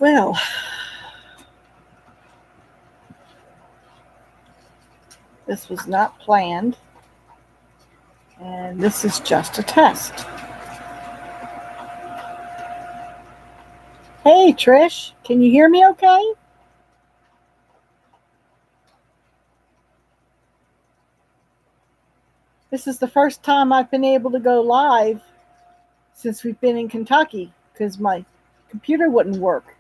Well, this was not planned, and this is just a test. Hey, Trish, can you hear me okay? This is the first time I've been able to go live since we've been in Kentucky because my computer wouldn't work.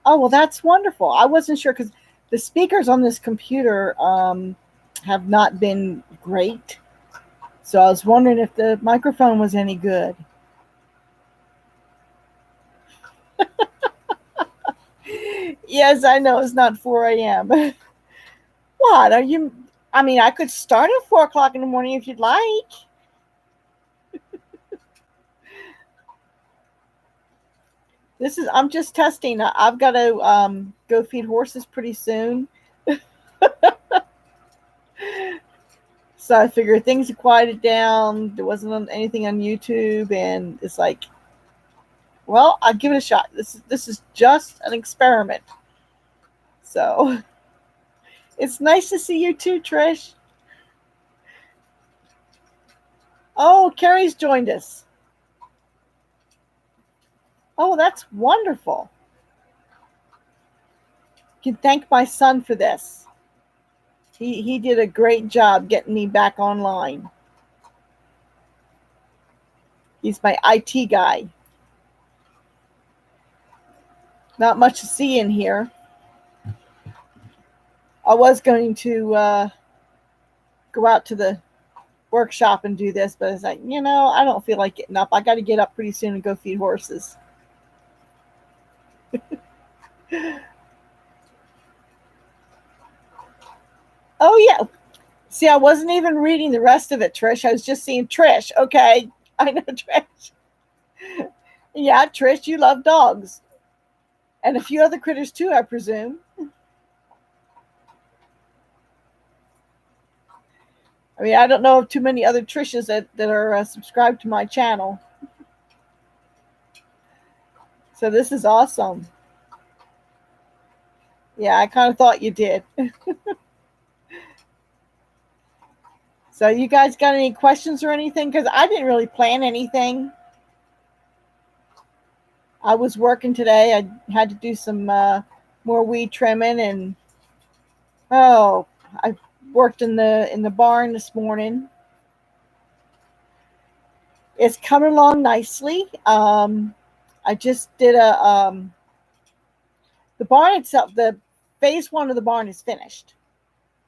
Oh, well, that's wonderful. I wasn't sure because the speakers on this computer have not been great. So I was wondering if the microphone was any good. Yes, I know it's not 4 a.m. What are you? I mean, I could start at 4 o'clock in the morning if you'd like. I'm just testing. I've got to go feed horses pretty soon. So I figured things had quieted down. There wasn't anything on YouTube, and it's like, well, I'll give it a shot. This is just an experiment. So it's nice to see you too, Trish. Oh, Carrie's joined us. Oh, that's wonderful. You can thank my son for this. He did a great job getting me back online. He's my IT guy. Not much to see in here. I was going to go out to the workshop and do this, but it's like, I don't feel like getting up. I got to get up pretty soon and go feed horses. Oh, yeah. See, I wasn't even reading the rest of it, Trish. I was just seeing Trish. Okay. I know Trish. Yeah, Trish, you love dogs. And a few other critters too, I presume. I mean, I don't know of too many other Trishas that are subscribed to my channel. So this is awesome. Yeah, I kind of thought you did. So you guys got any questions or anything? Because I didn't really plan anything. I was working today. I had to do some more weed trimming, and I worked in the barn this morning. It's coming along nicely. I just did the barn itself. The phase one of the barn is finished.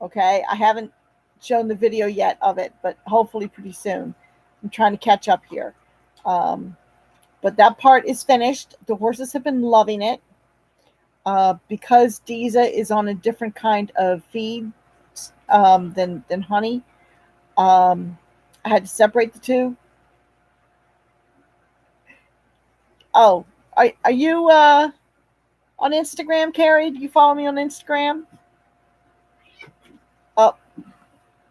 Okay, I haven't shown the video yet of it, but hopefully pretty soon. I'm trying to catch up here. But that part is finished. The horses have been loving it. Because Deeza is on a different kind of feed than Honey, I had to separate the two. Oh, are you on Instagram, Carrie? Do you follow me on Instagram? Oh,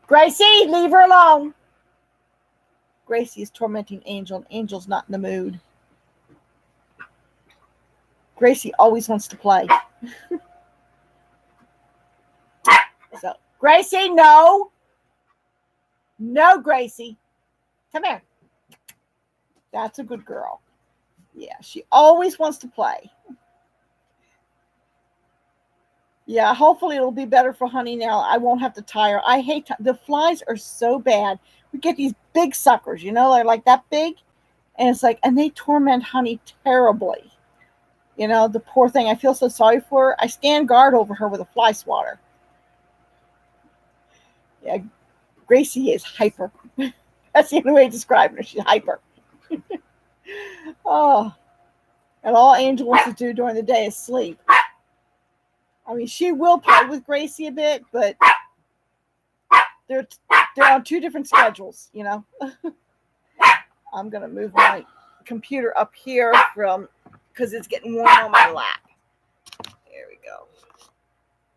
Gracie, leave her alone. Gracie is tormenting Angel, and Angel's not in the mood. Gracie always wants to play. So, Gracie, no. No, Gracie. Come here. That's a good girl. Yeah, she always wants to play. Yeah, hopefully it'll be better for Honey now. I won't have to tie her. I hate the flies are so bad. We get these big suckers, they're like that big, and it's like, and they torment Honey terribly. The poor thing. I feel so sorry for her. I stand guard over her with a fly swatter. Yeah, Gracie is hyper. That's the only way to describe her. She's hyper. Oh, and all Angel wants to do during the day is sleep. I mean, she will play with Gracie a bit, but they're on two different schedules, I'm going to move my computer up here because it's getting warm on my lap. There we go.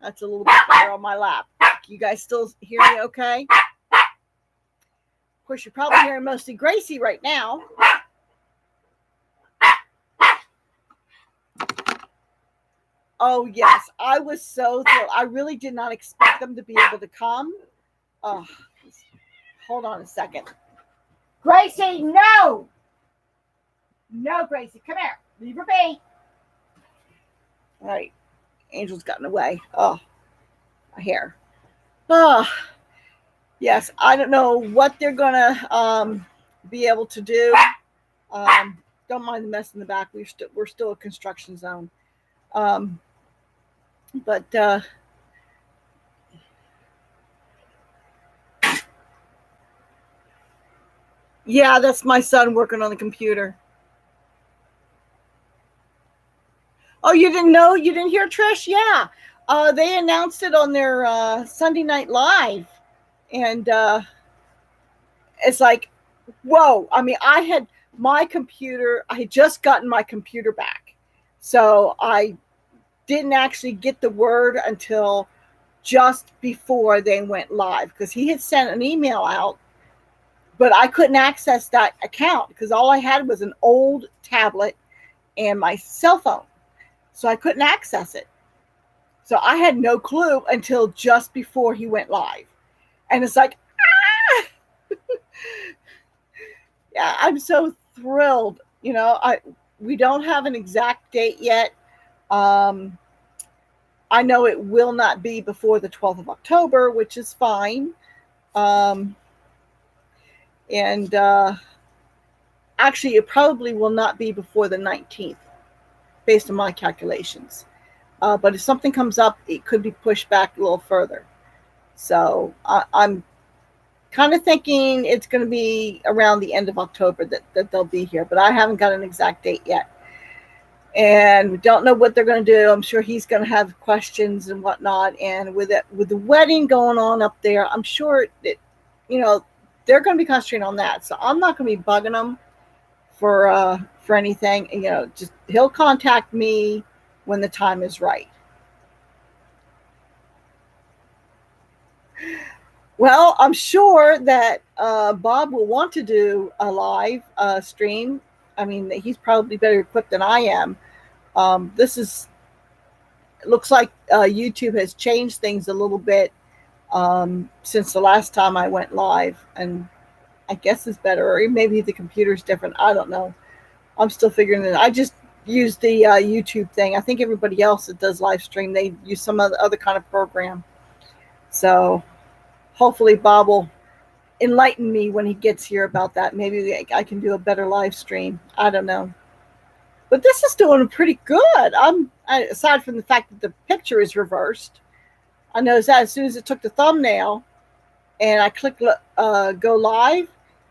That's a little bit better on my lap. You guys still hear me okay? Of course, you're probably hearing mostly Gracie right now. Oh, yes. I was so thrilled. I really did not expect them to be able to come. Oh, hold on a second. Gracie, no! No, Gracie, come here. Leave her be. All right. Angel's gotten away. Oh, my hair. Oh, yes. I don't know what they're going to be able to do. Don't mind the mess in the back. We're still a construction zone. But yeah, that's my son working on the computer. Oh, you didn't know? You didn't hear, Trish? Yeah. They announced it on their Sunday Night Live. And it's like, whoa. I mean, I had just gotten my computer back. So I didn't actually get the word until just before they went live, because he had sent an email out, but I couldn't access that account because all I had was an old tablet and my cell phone. So I couldn't access it. So I had no clue until just before he went live. And it's like, ah! Yeah, I'm so thrilled. We don't have an exact date yet. I know it will not be before the 12th of October, which is fine. And actually, it probably will not be before the 19th, based on my calculations. But if something comes up, it could be pushed back a little further. So I'm kind of thinking it's going to be around the end of October that they'll be here. But I haven't got an exact date yet. And we don't know what they're going to do. I'm sure he's going to have questions and whatnot. And with the wedding going on up there, I'm sure that, they're going to be concentrating on that. So I'm not going to be bugging them for anything. Just he'll contact me when the time is right. Well, I'm sure that Bob will want to do a live stream. I mean, he's probably better equipped than I am. It looks like YouTube has changed things a little bit since the last time I went live, and I guess it's better, or maybe the computer's different. I don't know. I'm still figuring it out. I just use the YouTube thing. I think everybody else that does live stream, they use some other kind of program. So hopefully Bob will enlighten me when he gets here about that. Maybe I can do a better live stream. I don't know. But this is doing pretty good. Aside from the fact that the picture is reversed. I noticed that as soon as it took the thumbnail and I clicked go live,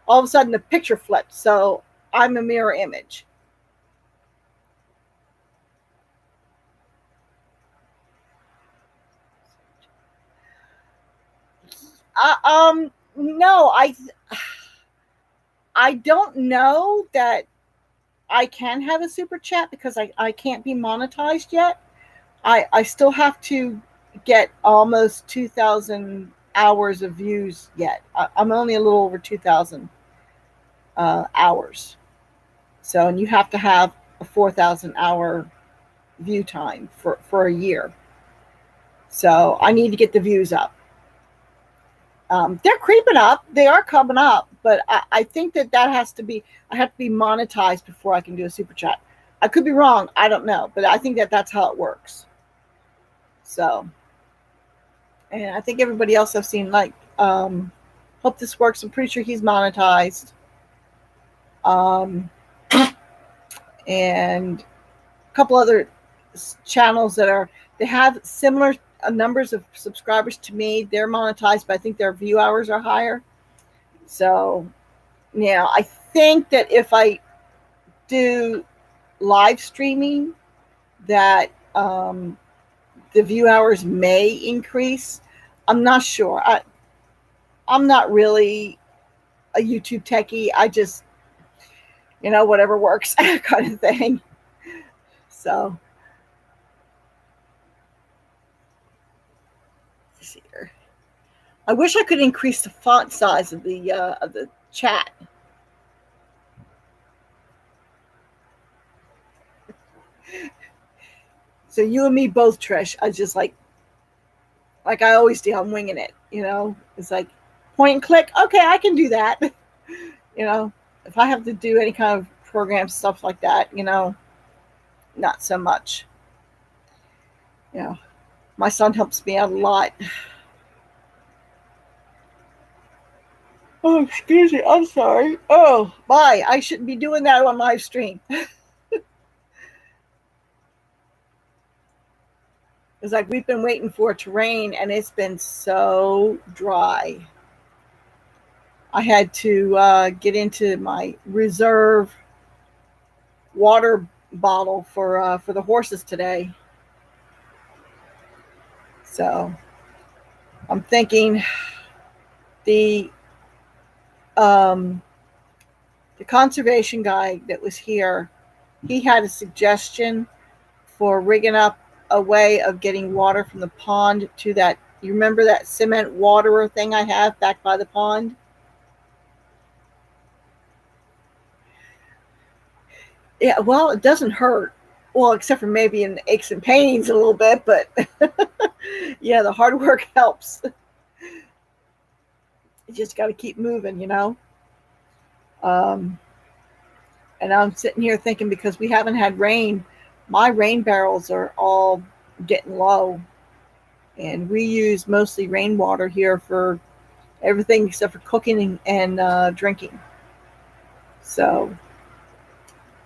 all of a sudden the picture flipped. So I'm a mirror image. No, I don't know that I can have a super chat because I can't be monetized yet. I still have to get almost 2,000 hours of views yet. I'm only a little over 2,000 hours. So, and you have to have a 4,000 hour view time for a year. So I need to get the views up. They're creeping up. They are coming up, but I think that has to be, I have to be monetized before I can do a super chat. I could be wrong. I don't know, but I think that's how it works. So, and I think everybody else I've seen, hope this works. I'm pretty sure he's monetized. And a couple other channels they have similar numbers of subscribers to me. They're monetized, but I think their view hours are higher. So, yeah, I think that if I do live streaming, that the view hours may increase. I'm not sure. I'm not really a YouTube techie. I just, whatever works kind of thing. So, let's see here. I wish I could increase the font size of the chat. So you and me both, Trish. I just like I always do. I'm winging it. It's like point and click. Okay, I can do that. If I have to do any kind of program stuff like that, not so much. My son helps me out a lot. Oh, excuse me. I'm sorry. Oh, bye. I shouldn't be doing that on live stream. It's like we've been waiting for it to rain, and it's been so dry. I had to get into my reserve water bottle for the horses today. So I'm thinking the um, the conservation guy that was here, he had a suggestion for rigging up a way of getting water from the pond to that. You remember that cement waterer thing I have back by the pond? Yeah, well, it doesn't hurt. Well, except for maybe in aches and pains a little bit, but yeah, the hard work helps. You just got to keep moving. Um, and I'm sitting here thinking, because we haven't had rain, my rain barrels are all getting low. And we use mostly rainwater here for everything except for cooking and drinking. So,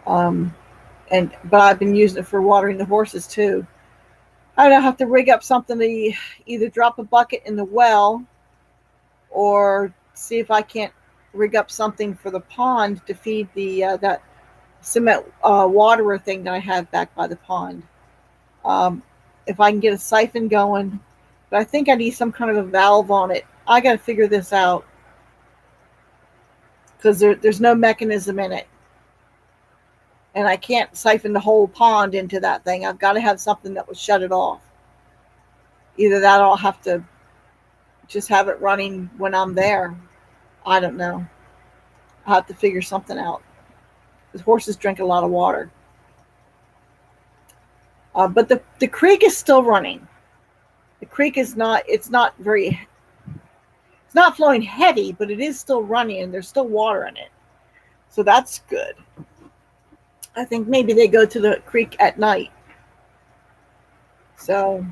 but I've been using it for watering the horses too. I don't have to rig up something to either drop a bucket in the well or see if I can't rig up something for the pond to feed that cement waterer thing that I have back by the pond. If I can get a siphon going, but I think I need some kind of a valve on it. I got to figure this out because there's no mechanism in it. And I can't siphon the whole pond into that thing. I've got to have something that will shut it off. Either that or I'll have to just have it running when I'm there. I don't know. I'll have to figure something out. Because horses drink a lot of water. But the creek is still running. The creek is not, it's not flowing heavy, but it is still running and there's still water in it. So that's good. I think maybe they go to the creek at night. So,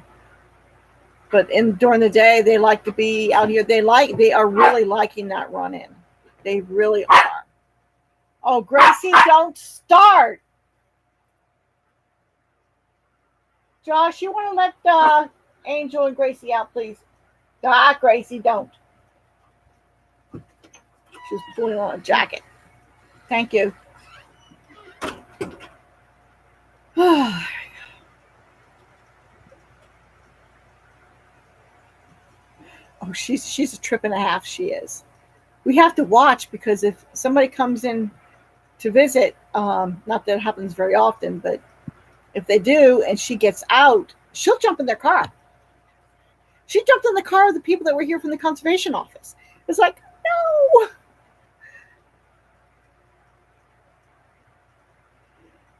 but during the day, they like to be out here. They are really liking that run in. They really are. Oh, Gracie, don't start. Josh, you want to let Angel and Gracie out, please? Gracie, don't. She's putting on a jacket. Thank you. Oh, she's a trip and a half. She is. We have to watch because if somebody comes in to visit, not that it happens very often, but if they do and she gets out, she'll jump in their car. She jumped in the car of the people that were here from the conservation office. It's like, no.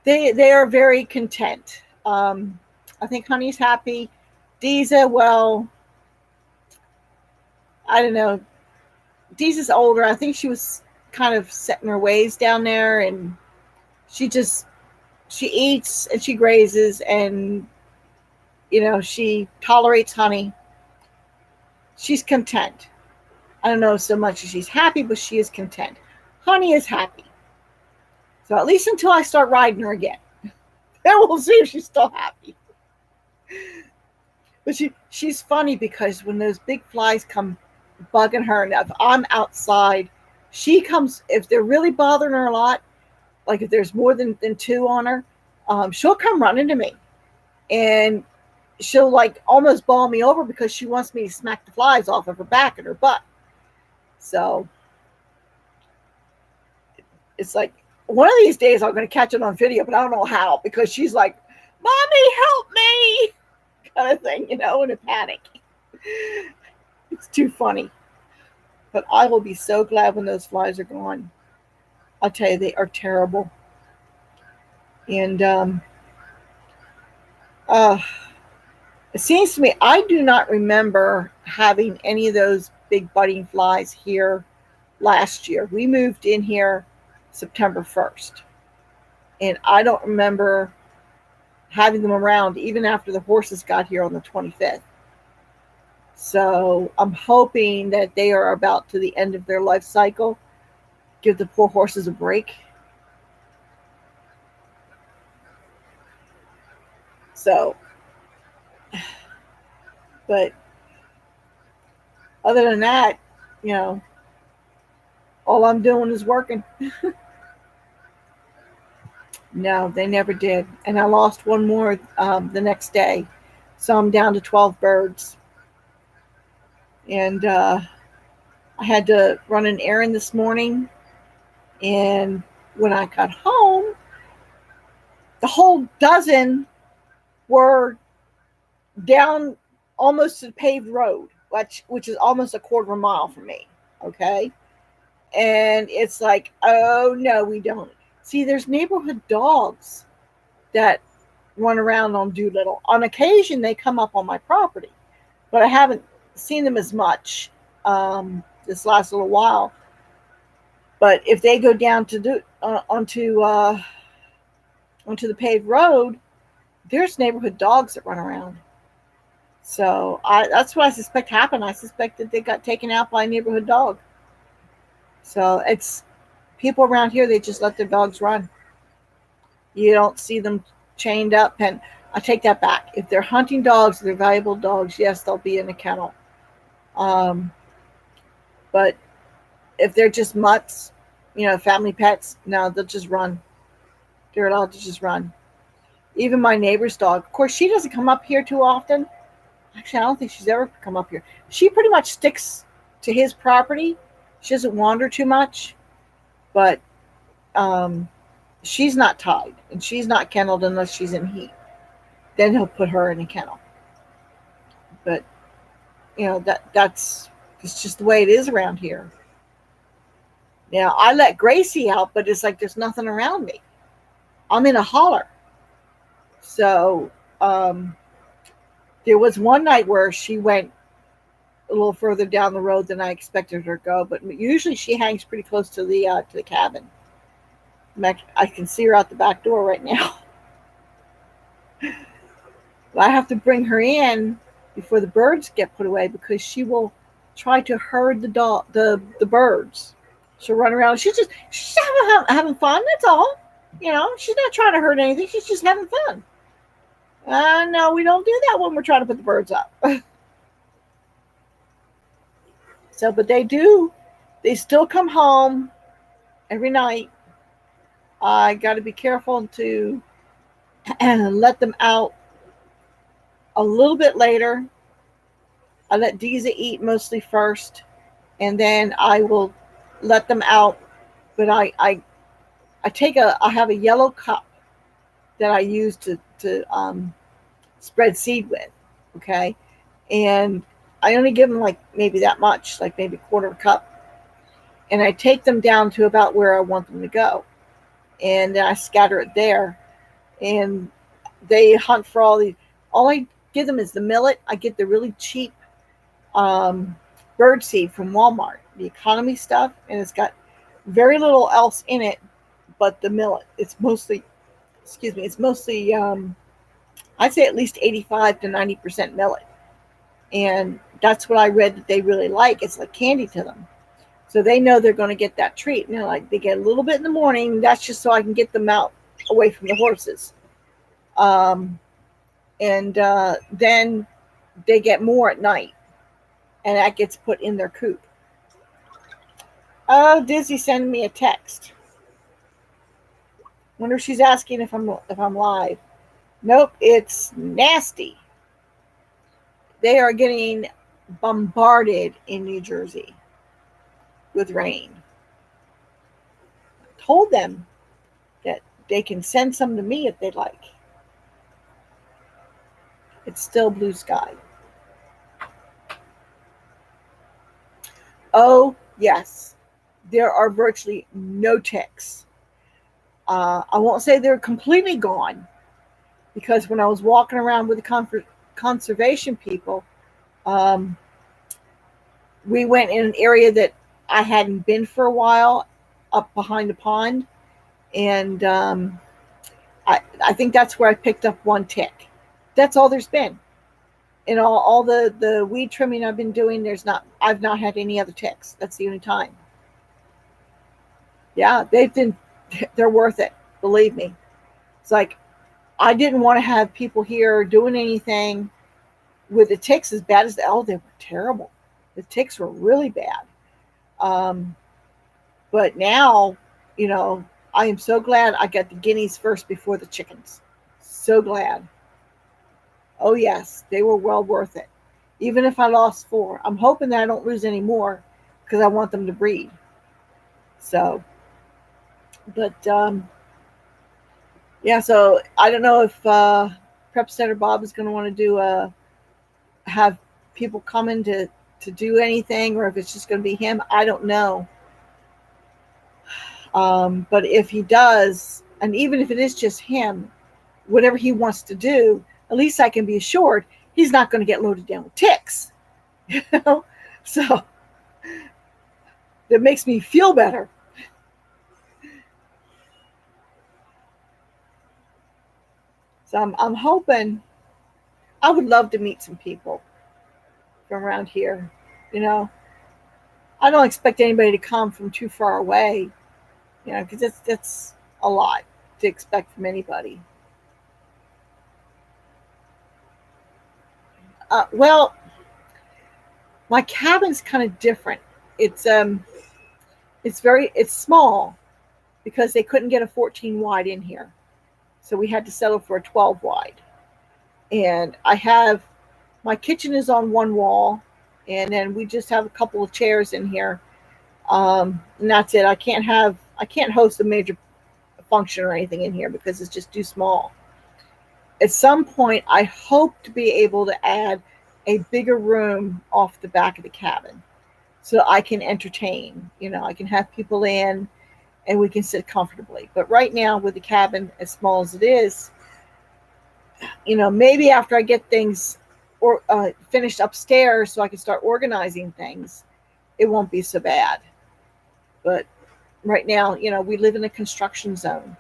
They are very content. I think Honey's happy. Deeza, well, I don't know. Deeza's older. I think she was kind of set in her ways down there, and she eats and she grazes, and she tolerates Honey. She's content. I don't know so much as she's happy, but she is content. Honey is happy. So at least until I start riding her again. Then we'll see if she's still happy. But she's funny because when those big flies come bugging her, and if I'm outside, she comes, if they're really bothering her a lot, like if there's more than two on her, she'll come running to me. And she'll like almost ball me over because she wants me to smack the flies off of her back and her butt. So it's like, one of these days I'm going to catch it on video, but I don't know how, because she's like, Mommy, help me, kind of thing, in a panic. It's too funny. But I will be so glad when those flies are gone. I'll tell you, they are terrible. And Uh, it seems to me I do not remember having any of those big budding flies here last year. We moved in here September 1st, and I don't remember having them around even after the horses got here on the 25th. So I'm hoping that they are about to the end of their life cycle. Give the poor horses a break. So, but other than that, you know, all I'm doing is working. No, they never did. And I lost one more the next day. So I'm down to 12 birds. And I had to run an errand this morning. And when I got home, the whole dozen were down almost to the paved road, which is almost a quarter of a mile from me. Okay. And it's like, oh no, we don't. See, there's neighborhood dogs that run around on Doolittle. On occasion, they come up on my property, but I haven't seen them as much this last little while. But if they go down to onto the paved road, there's neighborhood dogs that run around. So that's what I suspect happened. I suspect that they got taken out by a neighborhood dog. So it's people around here. They just let their dogs run. You don't see them chained up. And I take that back. If they're hunting dogs, they're valuable dogs. Yes, they'll be in a kennel. Um, but if they're just mutts, family pets, no, they'll just run. They're allowed to just run. Even my neighbor's dog. Of course, she doesn't come up here too often. Actually, I don't think she's ever come up here. She pretty much sticks to his property. She doesn't wander too much. But she's not tied, and she's not kenneled unless she's in heat. Then he'll put her in a kennel. But that's it's just the way it is around here. Now I let Gracie out, but it's like there's nothing around me. I'm in a holler. So there was one night where she went a little further down the road than I expected her to go, but usually she hangs pretty close to the cabin. I can see her out the back door right now. I have to bring her in before the birds get put away because she will try to herd the birds. She'll run around. She's having fun. That's all. She's not trying to hurt anything. She's just having fun. No, we don't do that when we're trying to put the birds up. So, but they do. They still come home every night. I got to be careful to let them out a little bit later. I let Deeza eat mostly first, and then I will let them out. But I have a yellow cup that I use to spread seed with. Okay, and I only give them like maybe that much, like maybe a quarter of a cup, and I take them down to about where I want them to go, and then I scatter it there, and they hunt for all these. All I give them is the millet. I get the really cheap bird seed from Walmart, the economy stuff, and it's got very little else in it but the millet. It's mostly I'd say at least 85 to 90% millet. And that's what I read that they really like. It's like candy to them. So they know they're going to get that treat. And they get a little bit in the morning. That's just so I can get them out away from the horses. And then they get more at night. And that gets put in their coop. Oh, Dizzy sending me a text. Wonder if she's asking if I'm live. Nope, it's nasty. They are getting bombarded in New Jersey with rain. I told them that they can send some to me if they'd like. It's still blue sky. Oh, yes. There are virtually no ticks. I won't say they're completely gone, because when I was walking around with the conservation people, um, we went in an area that I hadn't been for a while, up behind the pond, and I think that's where I picked up one tick. That's all there's been. In all the weed trimming I've been doing, I've not had any other ticks. That's the only time. Yeah, they're worth it. Believe me. It's like I didn't want to have people here doing anything with the ticks as bad as they were terrible. The ticks were really bad. Um, but now, you know, I am so glad I got the guineas first before the chickens. So glad. Oh yes, they were well worth it. Even if I lost 4, I'm hoping that I don't lose any more because I want them to breed. So, but yeah. So I don't know if Prep Center Bob is going to want to do have people coming to do anything, or if it's just going to be him. I don't know. But if he does, and even if it is just him, whatever he wants to do, at least I can be assured he's not going to get loaded down with ticks. You know, so that makes me feel better. So I'm hoping. I would love to meet some people from around here. You know, I don't expect anybody to come from too far away. You know, because that's a lot to expect from anybody. Well, my cabin's kind of different. It's it's small because they couldn't get a 14 wide in here, so we had to settle for a 12 wide. And I have my kitchen is on one wall, and then we just have a couple of chairs in here, and that's it. I can't host a major function or anything in here because it's just too small. At some point, I hope to be able to add a bigger room off the back of the cabin so I can entertain. You know, I can have people in and we can sit comfortably. But right now, with the cabin as small as it is, you know, maybe after I get things or finished upstairs so I can start organizing things, it won't be so bad. But right now, you know, we live in a construction zone.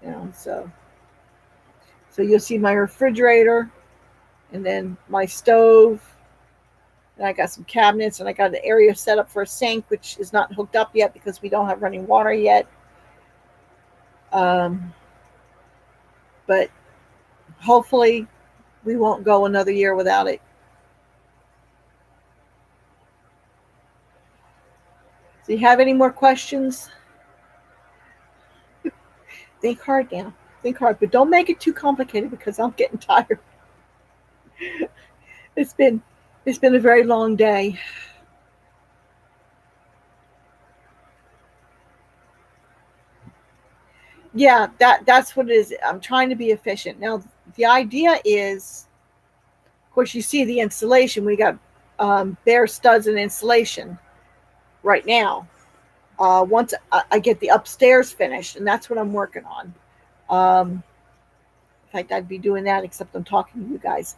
You know, so you'll see my refrigerator, and then my stove. And I got some cabinets, and I got an area set up for a sink, which is not hooked up yet because we don't have running water yet. Um, but hopefully, we won't go another year without it. Do you have any more questions? Think hard now. Think hard, but don't make it too complicated because I'm getting tired. It's been it's been a very long day. Yeah, that's what it is. I'm trying to be efficient. Now, the idea is, of course, you see the installation. We got bare studs and insulation right now. Once I get the upstairs finished, and that's what I'm working on. In fact, I'd be doing that, except I'm talking to you guys.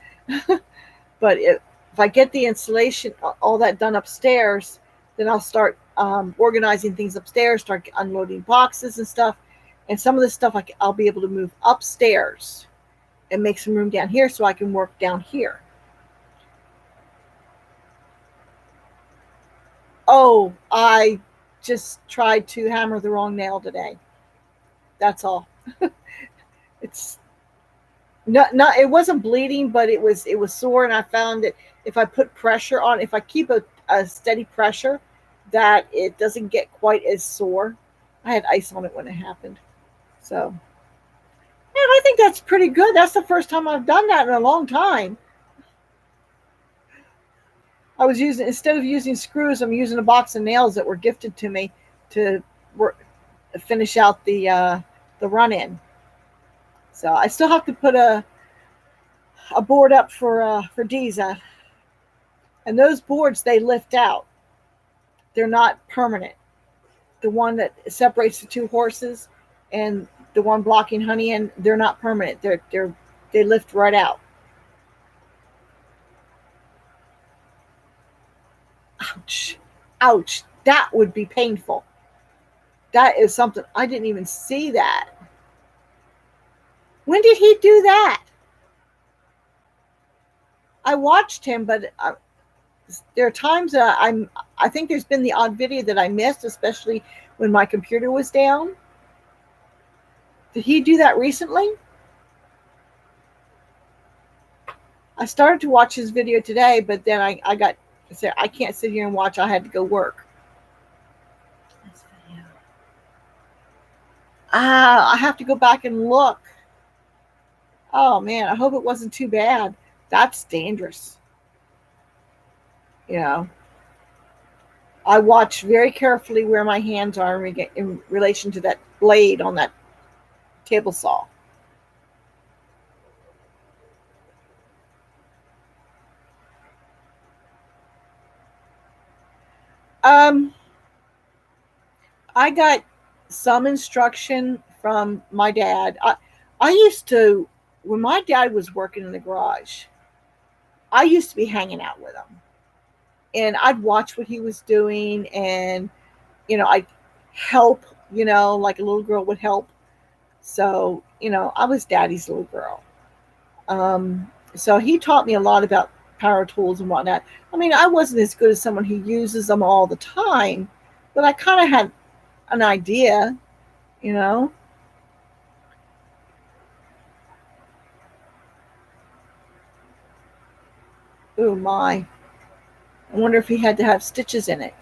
But if I get the installation, all that done upstairs, then I'll start organizing things upstairs, start unloading boxes and stuff. And some of the stuff I'll be able to move upstairs and make some room down here so I can work down here. Oh, I just tried to hammer the wrong nail today. That's all. It's not it wasn't bleeding, but it was sore, and I found that if I put pressure on, if I keep a steady pressure, that it doesn't get quite as sore. I had ice on it when it happened. So, yeah, I think that's pretty good. That's the first time I've done that in a long time. I was using instead of using screws, I'm using a box of nails that were gifted to me to work, finish out the run in. So I still have to put a board up for Diza, and those boards they lift out. They're not permanent. The one that separates the two horses, and the one blocking honey in, they're not permanent. They lift right out. Ouch. Ouch. That would be painful. That is something I didn't even see that. When did he do that? I watched him, but there are times that I think there's been the odd video that I missed, especially when my computer was down. Did he do that recently? I started to watch his video today, but then I got said I can't sit here and watch. I had to go work. I have to go back and look. Oh man, I hope it wasn't too bad. That's dangerous. You know, I watch very carefully where my hands are in relation to that blade on that table saw. I got some instruction from my dad. I used to, when my dad was working in the garage, I used to be hanging out with him. And I'd watch what he was doing, and, I'd help, like a little girl would help. So, I was daddy's little girl. So he taught me a lot about power tools and whatnot. I mean, I wasn't as good as someone who uses them all the time, but I kind of had an idea, you know. Oh my. I wonder if he had to have stitches in it.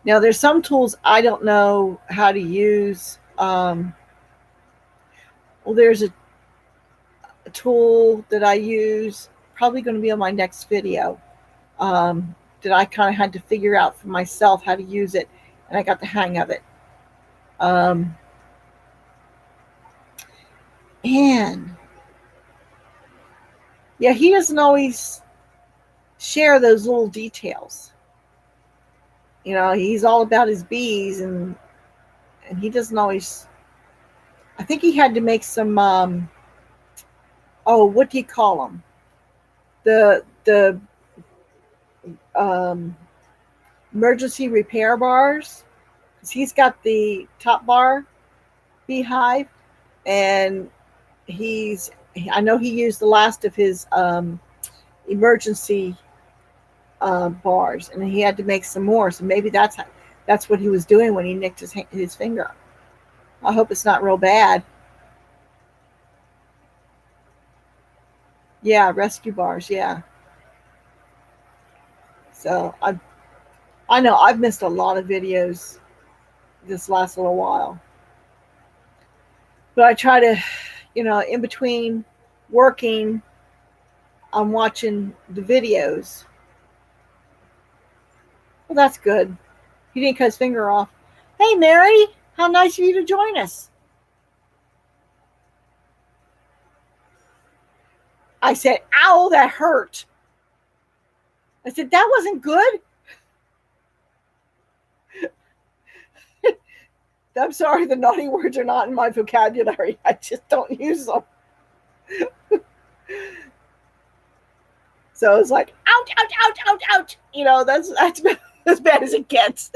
Now, there's some tools I don't know how to use. Well, there's a tool that I use, probably going to be on my next video, that I kind of had to figure out for myself how to use it, and I got the hang of it. And yeah, he doesn't always share those little details. He's all about his bees, and he doesn't always. I think he had to make some. What do you call them? The emergency repair bars. Because he's got the top bar beehive, and I know he used the last of his emergency bars, and he had to make some more. So maybe that's what he was doing when he nicked his finger. I hope it's not real bad. Yeah, rescue bars. Yeah. So I know I've missed a lot of videos this last little while, but I try to, in between working, I'm watching the videos. Well, that's good. He didn't cut his finger off. Hey, Mary, how nice of you to join us. I said, ow, that hurt. I said, that wasn't good. I'm sorry, the naughty words are not in my vocabulary. I just don't use them. So it's like, ouch, ouch, ouch, ouch, ouch. That's as bad as it gets.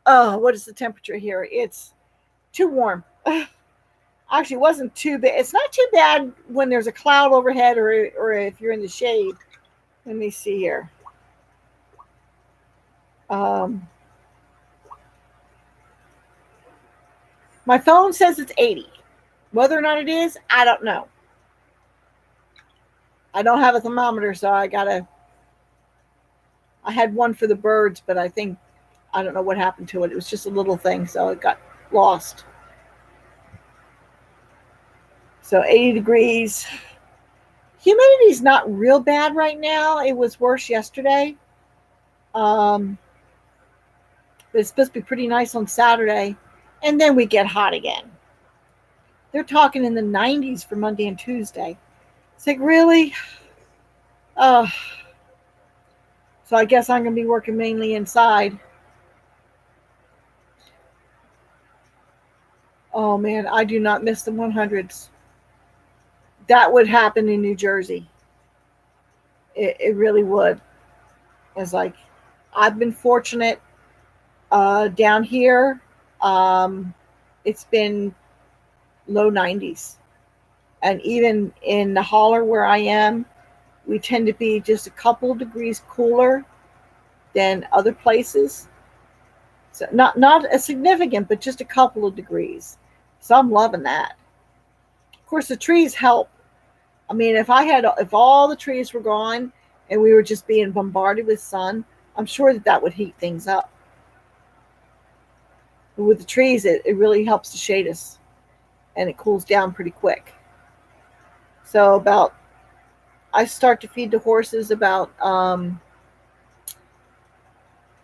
Oh, what is the temperature here? It's too warm. Actually, it wasn't too bad. It's not too bad when there's a cloud overhead or if you're in the shade. Let me see here. My phone says it's 80. Whether or not it is, I don't know. I don't have a thermometer, so I had one for the birds, but I don't know what happened to it. It was just a little thing, so it got lost. So 80 degrees. Humidity's not real bad right now. It was worse yesterday. But it's supposed to be pretty nice on Saturday. And then we get hot again. They're talking in the 90s for Monday and Tuesday. It's like, really? So I guess I'm going to be working mainly inside. Oh man, I do not miss the 100s. That would happen in New Jersey. It really would. It's like I've been fortunate down here. Um, it's been low 90s, and even in the holler where I am, we tend to be just a couple of degrees cooler than other places. So not a significant, but just a couple of degrees. So I'm loving that. Of course, the trees help. I mean, if all the trees were gone and we were just being bombarded with sun, I'm sure that that would heat things up. But with the trees, it really helps to shade us, and it cools down pretty quick. So about I start to feed the horses about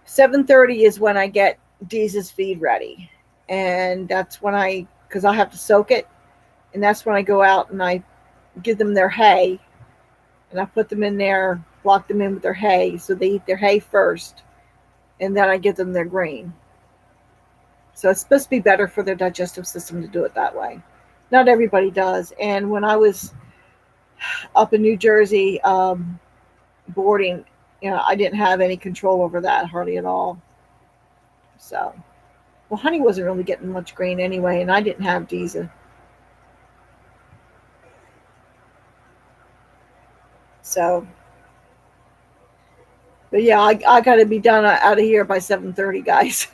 7:30 is when I get Deeze's feed ready, and that's when because I have to soak it, and that's when I go out and I give them their hay, and I put them in there, block them in with their hay, so they eat their hay first, and then I give them their grain. So it's supposed to be better for their digestive system to do it that way. Not everybody does. And when I was up in New Jersey boarding, I didn't have any control over that hardly at all. So, well, Honey wasn't really getting much grain anyway, and I didn't have Deeza. So, but yeah, I got to be done out of here by 7:30, guys.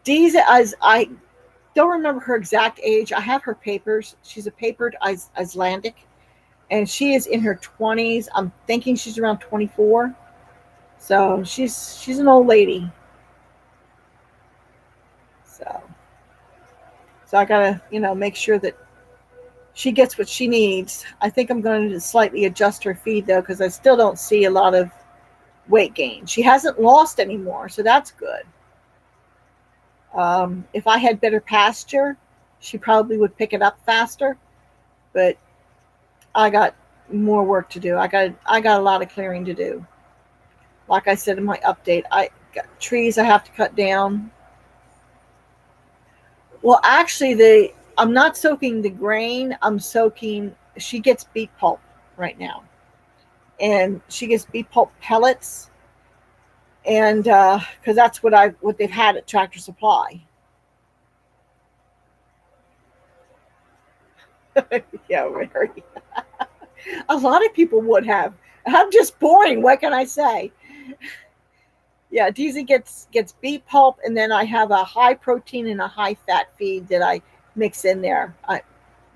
Deeza, as I don't remember her exact age. I have her papers. She's a papered Icelandic, and she is in her 20s. I'm thinking she's around 24. So she's an old lady. So I gotta make sure that she gets what she needs. I think I'm going to slightly adjust her feed though, because I still don't see a lot of weight gain. She hasn't lost anymore, so that's good. If I had better pasture, she probably would pick it up faster. But I got more work to do. I got a lot of clearing to do. Like I said in my update, I got trees I have to cut down. Well, actually, I'm not soaking the grain. I'm soaking. She gets beet pulp right now, and she gets beet pulp pellets, and because that's what they've had at Tractor Supply. Yeah, very. A lot of people would have. I'm just boring. What can I say? Yeah, Deezy gets beet pulp, and then I have a high protein and a high fat feed that I mix in there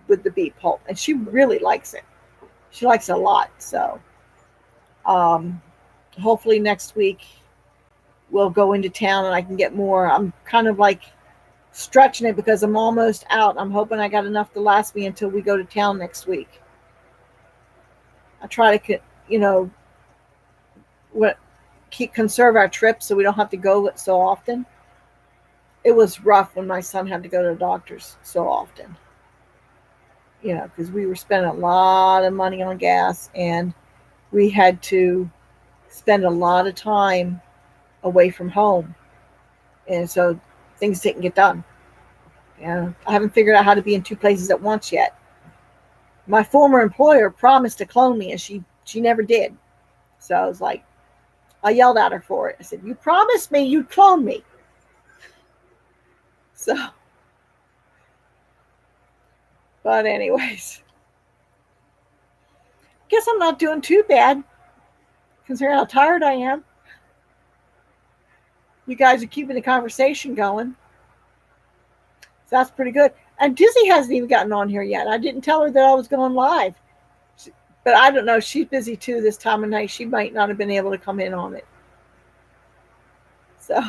with the beet pulp, and she really likes it. She likes it a lot. So, um, hopefully next week we'll go into town and I can get more. I'm kind of like stretching it because I'm almost out. I'm hoping I got enough to last me until we go to town next week. I try to, what conserve our trips so we don't have to go so often. It was rough when my son had to go to the doctors so often, because we were spending a lot of money on gas, and we had to spend a lot of time away from home, and so things didn't get done. I haven't figured out how to be in two places at once yet. My former employer promised to clone me, and she never did. So I was like, I yelled at her for it. I said, "You promised me you'd clone me." So, but anyways, guess I'm not doing too bad considering how tired I am. You guys are keeping the conversation going. So that's pretty good. And Dizzy hasn't even gotten on here yet. I didn't tell her that I was going live. But I don't know. She's busy too this time of night. She might not have been able to come in on it. So,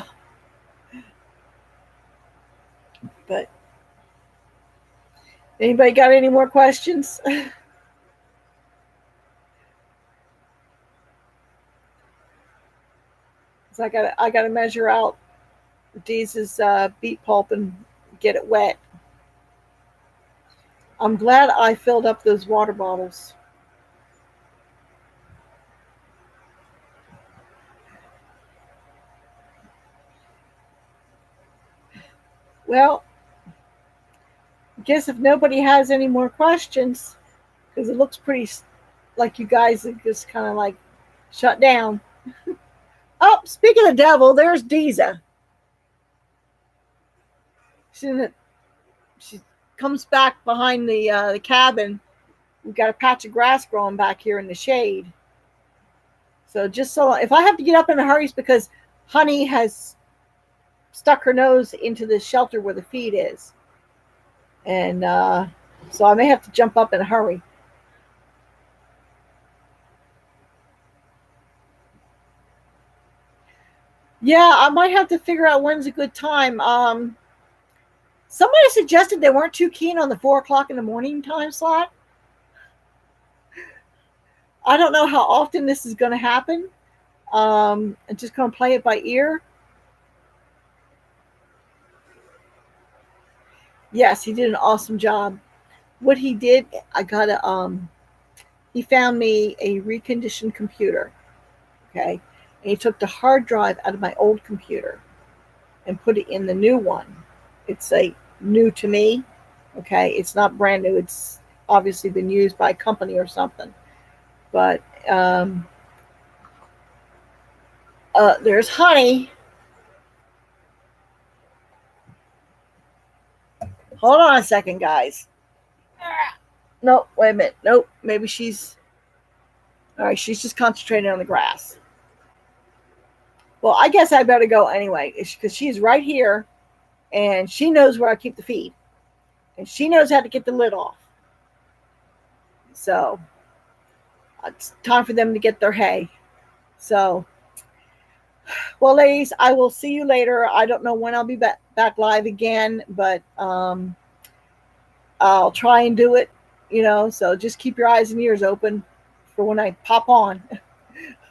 but anybody got any more questions? So I gotta measure out Deeze's beet pulp and get it wet. I'm glad I filled up those water bottles. Well, I guess if nobody has any more questions, because it looks pretty like you guys are just kind of like shut down. Oh, speaking of devil, there's Deeza. She, she comes back behind the cabin. We've got a patch of grass growing back here in the shade. So just so if I have to get up in a hurry, it's because Honey has stuck her nose into the shelter where the feed is, and so I may have to jump up in a hurry. Yeah, I might have to figure out when's a good time. Somebody suggested they weren't too keen on the 4 o'clock in the morning time slot. I don't know how often this is going to happen. I'm just going to play it by ear. Yes, he did an awesome job. What he did, I got a he found me a reconditioned computer. Okay, and he took the hard drive out of my old computer and put it in the new one. It's a new to me. Okay, it's not brand new. It's obviously been used by a company or something. But there's Honey. Hold on a second, guys. Nope, wait a minute. Nope, maybe she's all right. She's just concentrating on the grass. Well, I guess I better go anyway because she's right here and she knows where I keep the feed and she knows how to get the lid off. So it's time for them to get their hay. So, well, ladies, I will see you later. I don't know when I'll be back live again, but I'll try and do it, so just keep your eyes and ears open for when I pop on.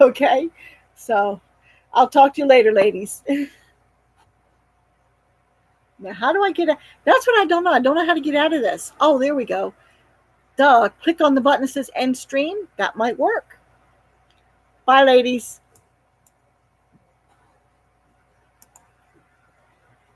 Okay? So I'll talk to you later, ladies. Now, how do I get out? That's what I don't know. I don't know how to get out of this. Oh, there we go. Duh. Click on the button that says end stream. That might work. Bye, ladies.